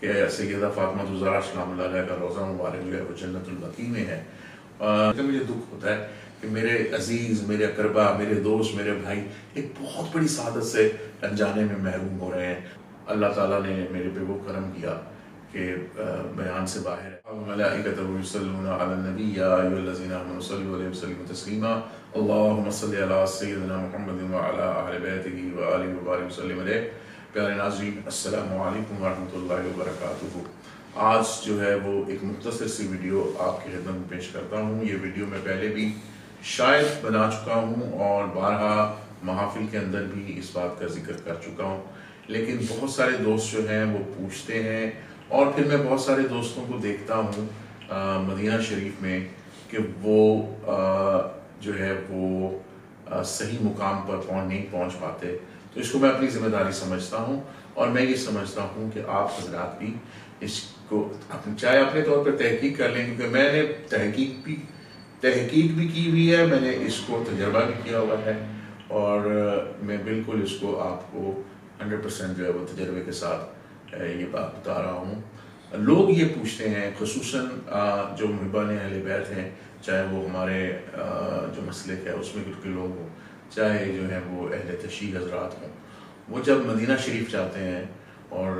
کہ سیدہ فاطمہ الزہرا سلام اللہ علیہ کا روزہ مبارک جو ہے وہ جنت البقیع میں ہے۔ مجھے دکھ ہوتا ہے کہ میرے عزیز، میرے اقربا، میرے دوست، میرے بھائی ایک بہت بڑی سعادت سے انجانے میں محروم ہو رہے ہیں۔ اللہ تعالیٰ نے میرے پہ وہ کرم کیا کہ بیان سے باہر ہے۔ ملائکتہ یصلون علی النبی یا ایھا الذین آمنوا صلوا علیہ وسلموا تسلیما اللہم صل علی سیدنا محمد وعلی اہل بیتہ وآلہ وبارک وسلم علیہ۔ پیارے ناظرین، السلام علیکم ورحمۃ اللہ وبرکاتہ۔ آج جو ہے وہ ایک مختصر سی ویڈیو آپ کی خدمت میں پیش کرتا ہوں۔ یہ ویڈیو میں پہلے بھی شاید بنا چکا ہوں اور بارہا محافل کے اندر بھی اس بات کا ذکر کر چکا ہوں، لیکن بہت سارے دوست جو ہیں وہ پوچھتے ہیں، اور پھر میں بہت سارے دوستوں کو دیکھتا ہوں مدینہ شریف میں کہ وہ جو ہے وہ صحیح مقام پر نہیں پہنچ پاتے۔ تو اس کو میں اپنی ذمہ داری سمجھتا ہوں، اور میں یہ سمجھتا ہوں کہ آپ حضرات بھی اس کو چاہے اپنے طور پر تحقیق کر لیں، کیونکہ میں نے تحقیق بھی کی ہوئی ہے، میں نے اس کو تجربہ بھی کیا ہوا ہے، اور میں بالکل اس کو آپ کو 100% جو ہے وہ تجربے کے ساتھ یہ بات بتا رہا ہوں۔ لوگ یہ پوچھتے ہیں، خصوصاً جو محبان اہل بیت ہیں، چاہے وہ ہمارے جو مسلک ہے اس میں کے لوگ ہوں، چاہے جو ہے وہ اہل تشیع حضرات ہوں، وہ جب مدینہ شریف جاتے ہیں اور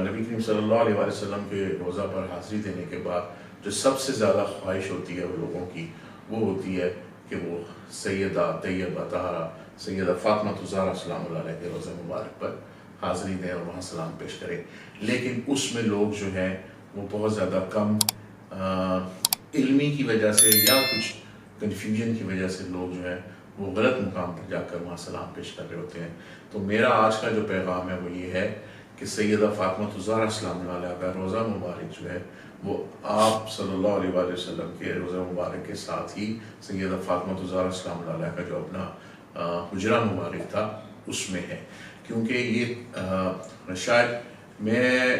نبی کریم صلی اللہ علیہ وسلم کے روضہ پر حاضری دینے کے بعد جو سب سے زیادہ خواہش ہوتی ہے وہ لوگوں کی، وہ ہوتی ہے کہ وہ سیدہ طیبہ طاہرہ سیدہ فاطمہ الزہرا سلام اللہ علیہ کے روضہ مبارک پر حاضری دیں اور وہاں سلام پیش کریں۔ لیکن اس میں لوگ جو ہیں وہ بہت زیادہ کم علمی کی وجہ سے یا کچھ کنفیوژن کی وجہ سے لوگ جو ہے وہ غلط مقام پر جا کر وہاں سلام پیش کر رہے ہوتے ہیں۔ تو میرا آج کا جو پیغام ہے وہ یہ ہے کہ سیدہ فاطمہ الزہرا سلام اللہ علیہ کا روضہ مبارک جو ہے وہ آپ صلی اللہ علیہ وآلہ وسلم کے روضہ مبارک کے ساتھ ہی سیدہ فاطمہ الزہرا سلام اللہ علیہ کا جو اپنا حجرہ مبارک تھا اس میں ہے۔ کیونکہ یہ شاید میں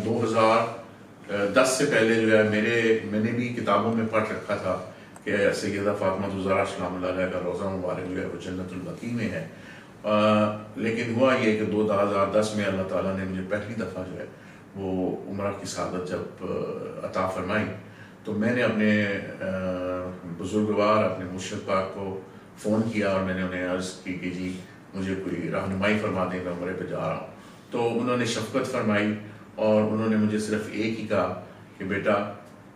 2010 سے پہلے جو ہے میں نے بھی کتابوں میں پڑھ رکھا تھا کہ سیدہ فاطمہ الزہرا سلام اللہ علیہ کا روضہ مبارک جو ہے وہ جنت البقیع میں ہے۔ لیکن ہوا یہ کہ 2010 میں اللہ تعالیٰ نے مجھے پہلی دفعہ جو ہے وہ عمرہ کی سعادت جب عطا فرمائی، تو میں نے اپنے بزرگوار اپنے مرشد پاک کو فون کیا اور میں نے انہیں عرض کی کہ جی مجھے کوئی رہنمائی فرما دیں، میں عمرے پہ جا رہا ہوں۔ تو انہوں نے شفقت فرمائی اور انہوں نے مجھے صرف ایک ہی کہا کہ بیٹا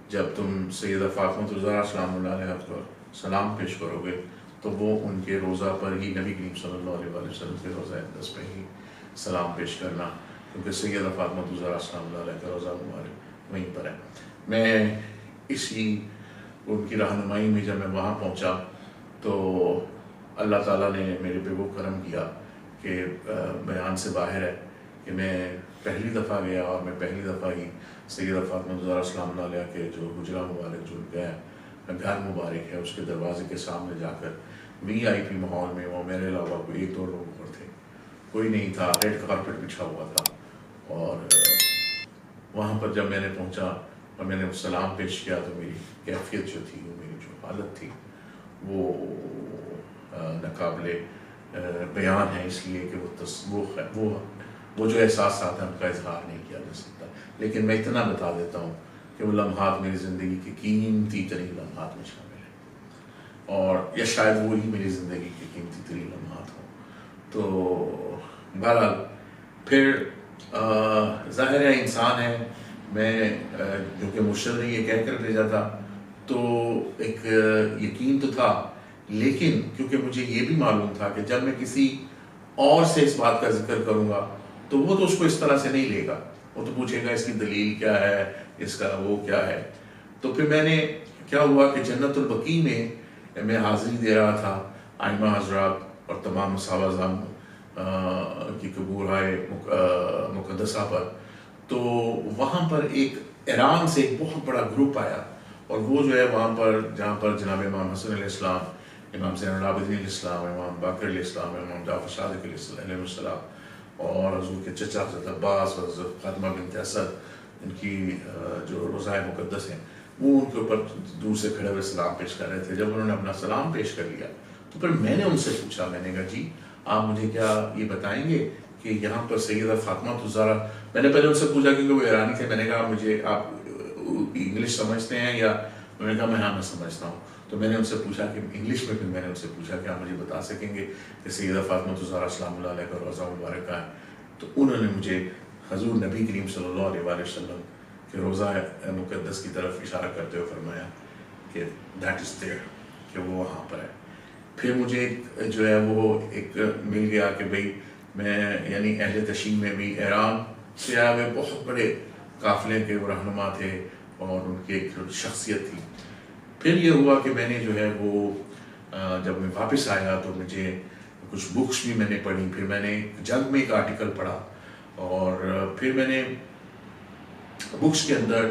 جب تم سیدہ فاطمہ الزہرا سلام اللہ علیہ پر سلام پیش کرو گے تو وہ ان کے روضہ پر ہی، نبی کریم صلی اللہ علیہ وآلہ وسلم کے روضہ اقدس پہ ہی سلام پیش کرنا، کیونکہ سیدہ فاطمہ الزہرا سلام اللہ علیہ کا روضہ مبارک وہیں پر ہے۔ میں اسی ان کی رہنمائی میں جب میں وہاں پہنچا تو اللہ تعالیٰ نے میرے پہ وہ کرم کیا کہ بیان سے باہر ہے کہ میں پہلی دفعہ گیا، اور میں پہلی دفعہ ہی سیدہ فاطمہ الزہرا سلام اللہ علیہ کے جو حجرہ مبارک جو گھر مبارک ہے اس کے دروازے کے سامنے جا کر VIP ماحول میں، وہ میرے علاوہ کوئی 1-2 لوگ اور تھے، کوئی نہیں تھا، ریڈ کارپیٹ بچھا ہوا تھا، اور وہاں پر جب میں نے پہنچا اور میں نے سلام پیش کیا تو میری کیفیت جو تھی، وہ میری جو حالت تھی وہ ناقابل بیان ہے، اس لیے کہ وہ جو احساسات ہیں ان کا اظہار نہیں کیا جا سکتا۔ لیکن میں اتنا بتا دیتا ہوں کہ وہ لمحات میری زندگی کے قیمتی ترین لمحات میں شامل ہیں، اور یا شاید وہی میری زندگی کے قیمتی ترین لمحات ہوں۔ تو بہرحال پھر ظاہر ہے انسان ہے، میں جو کہ مرشد نے یہ کہہ کر بھیجا تھا تو ایک یقین تو تھا، لیکن کیونکہ مجھے یہ بھی معلوم تھا کہ جب میں کسی اور سے اس بات کا ذکر کروں گا تو وہ تو اس کو اس طرح سے نہیں لے گا، وہ تو پوچھے گا اس کی دلیل کیا ہے، اس کا وہ کیا ہے۔ تو پھر میں نے کیا ہوا کہ جنت البقیع میں حاضری دے رہا تھا آئمہ حضرات اور تمام صحابہ اعظام کی قبورہائے مقدسہ پر، تو وہاں پر ایک ایران سے ایک بہت بڑا گروپ آیا، اور وہ جو ہے وہاں پر جہاں پر جناب امام حسن علیہ السلام، امام زین العابدین علیہ السلام، امام باقر علیہ السلام، امام جعفر صادق علیہ السلام، اور حضور کے چچا حضرت عباس اور حضرت فاطمہ بنت اسد، ان کی جو روضہ مقدس ہیں، وہ ان کے اوپر دور سے کھڑے ہوئے سلام پیش کر رہے تھے۔ جب انہوں نے اپنا سلام پیش کر لیا تو پھر میں نے ان سے پوچھا، میں نے کہا جی آپ مجھے کیا یہ بتائیں گے کہ یہاں پر سیدہ فاطمہ الزہرا، میں نے پہلے ان سے پوچھا کیونکہ وہ ایرانی تھے، میں نے کہا مجھے آپ انگلش سمجھتے ہیں یا، انہوں نے کہا میں ہاں میں سمجھتا ہوں. تو میں نے ان سے پوچھا کہ انگلش میں، پھر میں نے ان سے پوچھا کہ آپ مجھے بتا سکیں گے کہ سیدہ فاطمہ الزہرا سلام اللہ علیہ کا روزہ مبارک ہے؟ تو انہوں نے مجھے حضور نبی کریم صلی اللہ علیہ وآلہ وسلم کے روزہ مقدس کی طرف اشارہ کرتے ہوئے فرمایا کہ دیٹ از دیئر، کہ وہ وہاں پر ہے. پھر مجھے جو ہے وہ ایک مل گیا کہ بھئی میں یعنی اہل تشیع میں بھی ایران سے آئے ہوئے بہت بڑے قافلے کے رہنما تھے اور ان کی ایک شخصیت تھی. پھر یہ ہوا کہ میں نے جو ہے وہ جب میں واپس آیا تو مجھے کچھ بکس بھی میں نے پڑھی. پھر میں نے جنگ میں ایک آرٹیکل پڑھا، اور پھر میں نے بکس کے اندر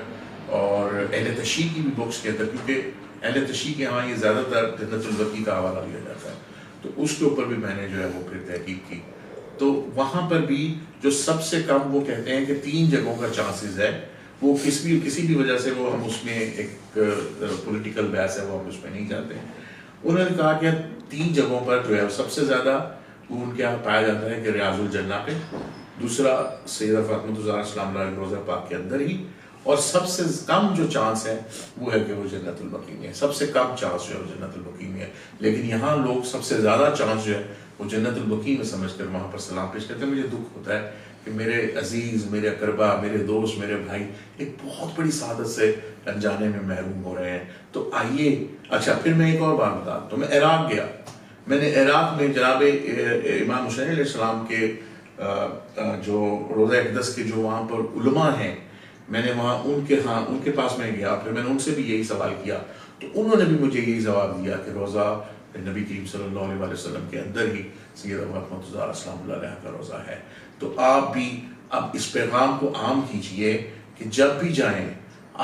اور اہل تشیع کی بھی بکس کے اندر، کیونکہ اہل تشیع کے ہاں یہ زیادہ تر جنت البقیع کا حوالہ لیا جاتا ہے، تو اس کے اوپر بھی میں نے جو ہے وہ پھر تحقیق کی. تو وہاں پر بھی جو سب سے کم وہ کہتے ہیں کہ 3 جگہوں کا چانسز ہے، وہ کسی بھی وجہ سے وہ ہم اس میں ایک پولیٹیکل بحث ہے، وہ ہم اس میں نہیں جاتے ہیں. انہوں نے کہا کہ 3 جگہوں پر جو ہے سب سے زیادہ وہ ان کے یہاں پایا جاتا ہے کہ ریاض الجنہ پہ، دوسرا سیدہ فاطمہ الزہرا سلام اللہ علیہ روزہ پاک کے اندر ہی، اور سب سے کم جو چانس ہے وہ ہے کہ وہ جنت البقیع میں ہے. سب سے کم چانس جو ہے وہ جنت البقیع میں ہے. لیکن یہاں لوگ سب سے زیادہ چانس جو ہے وہ جنت البقیع میں سمجھ کر وہاں پر سلام پیش کرتے ہیں. مجھے دکھ ہوتا ہے کہ میرے عزیز، میرے اقربا، میرے دوست، میرے بھائی ایک بہت بڑی سعادت سے انجانے میں محروم ہو رہے ہیں. تو آئیے، اچھا پھر میں ایک اور بات بتا دوں. تو میں عراق گیا، میں نے عراق میں جناب امام حسین علیہ السلام کے جو روضہ اقدس کے جو وہاں پر علماء ہیں، میں نے وہاں ان کے پاس میں گیا. پھر میں نے ان سے بھی یہی سوال کیا، تو انہوں نے بھی مجھے یہی جواب دیا کہ روزہ نبی کریم صلی اللہ علیہ وسلم کے اندر ہی سیدہ فاطمہ الزہرا سلام اللہ علیہ کا روزہ ہے. تو آپ بھی اب اس پیغام کو عام کیجئے کہ جب بھی جائیں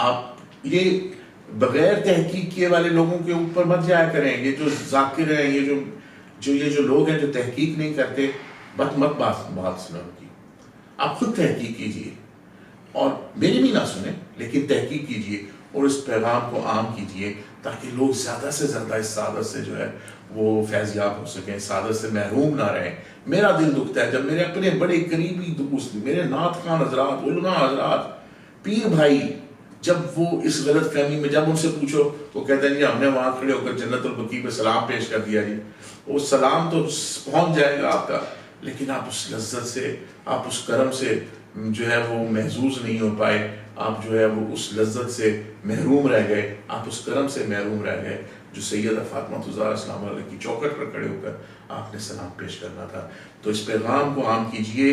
آپ یہ بغیر تحقیق کیے والے لوگوں کے اوپر مت جایا کریں. یہ جو ذاکر ہیں، یہ جو لوگ ہیں جو تحقیق نہیں کرتے، مت بات سنیں ان کی. آپ خود تحقیق کیجئے اور میری بھی نہ سنیں، لیکن تحقیق کیجئے اور اس پیغام کو عام کیجئے تاکہ لوگ زیادہ سے زیادہ اس سعادت سے جو ہے وہ فیض یاب ہو سکیں، سعادت سے محروم نہ رہیں. میرا دل دکھتا ہے جب میرے اپنے بڑے قریبی دوست، میرے نعت خوان حضرات، علماء حضرات، پیر بھائی، جب وہ اس غلط فہمی میں، جب ان سے پوچھو وہ کہتے ہیں جی ہم نے وہاں کھڑے ہو کر جنت البقیع پہ سلام پیش کر دیا. جی وہ سلام تو پہنچ جائے گا آپ کا، لیکن آپ اس لذت سے، آپ اس کرم سے جو ہے وہ محظوظ نہیں ہو پائے. آپ جو ہے وہ اس لذت سے محروم رہ گئے، آپ اس کرم سے محروم رہ گئے جو سیدہ فاطمہ الزہرا سلام اللہ علیہ کی چوکھٹ پر کھڑے ہو کر آپ نے سلام پیش کرنا تھا. تو اس پیغام کو عام کیجئے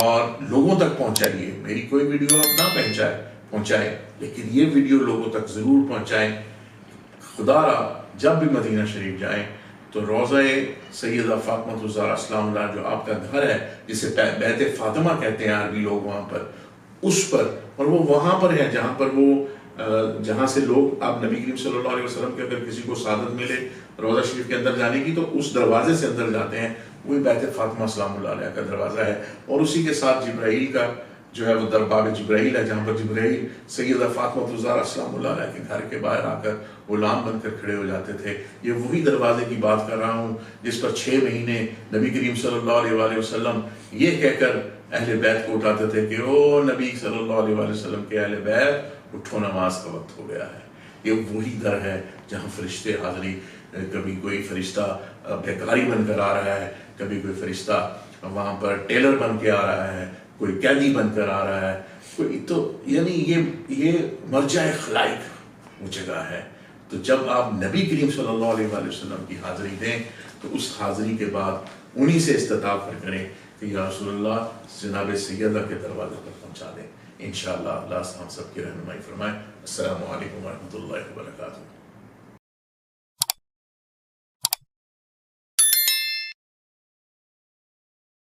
اور لوگوں تک پہنچائیے. میری کوئی ویڈیو آپ نہ پہنچائے، لیکن یہ ویڈیو لوگوں تک ضرور پہنچائیں. خدا را جب بھی مدینہ شریف جائیں تو روضہ سیدہ فاطمہ الزہرا سلام اللہ جو آپ کا گھر ہے، جسے بیت فاطمہ کہتے ہیں عربی لوگ وہاں پر، اس پر، اور وہ وہاں پر ہے جہاں سے لوگ، آپ نبی کریم صلی اللہ علیہ وسلم کے اگر کسی کو سعادت ملے روضہ شریف کے اندر جانے کی تو اس دروازے سے اندر جاتے ہیں. وہی بیت فاطمہ سلام اللہ علیہ کا دروازہ ہے، اور اسی کے ساتھ جبرائیل کا جو ہے وہ باب جبرائیل ہے، جہاں پر جبرائیل سیدہ فاطمہ الزہرا سلام اللہ علیہ کے گھر کے باہر آ کر غلام بن کر کھڑے ہو جاتے تھے. یہ وہی دروازے کی بات کر رہا ہوں جس پر 6 مہینے نبی کریم صلی اللہ علیہ وآلہ وسلم یہ کہہ کر اہل بیت کو اٹھاتے تھے کہ او نبی صلی اللہ علیہ وآلہ وسلم کے اہل بیت، اٹھو نماز کا وقت ہو گیا ہے. یہ وہی در ہے جہاں فرشتے حاضری، کبھی کوئی فرشتہ بھیکاری بن کر آ رہا ہے، کبھی کوئی فرشتہ وہاں پر ٹیلر بن کے آ رہا ہے، کوئی قیدی بن کر آ رہا ہے، کوئی تو یعنی یہ مرجع خلائق وہ جگہ ہے. تو جب آپ نبی کریم صلی اللہ علیہ وآلہ وسلم کی حاضری دیں تو اس حاضری کے بعد انہی سے استطاعت کریں کہ یا رسول اللہ جناب سیدہ کے دروازے پر پہنچا دیں. انشاءاللہ اللہ ہم سب کی رہنمائی فرمائے. السلام علیکم ورحمۃ اللہ وبرکاتہ.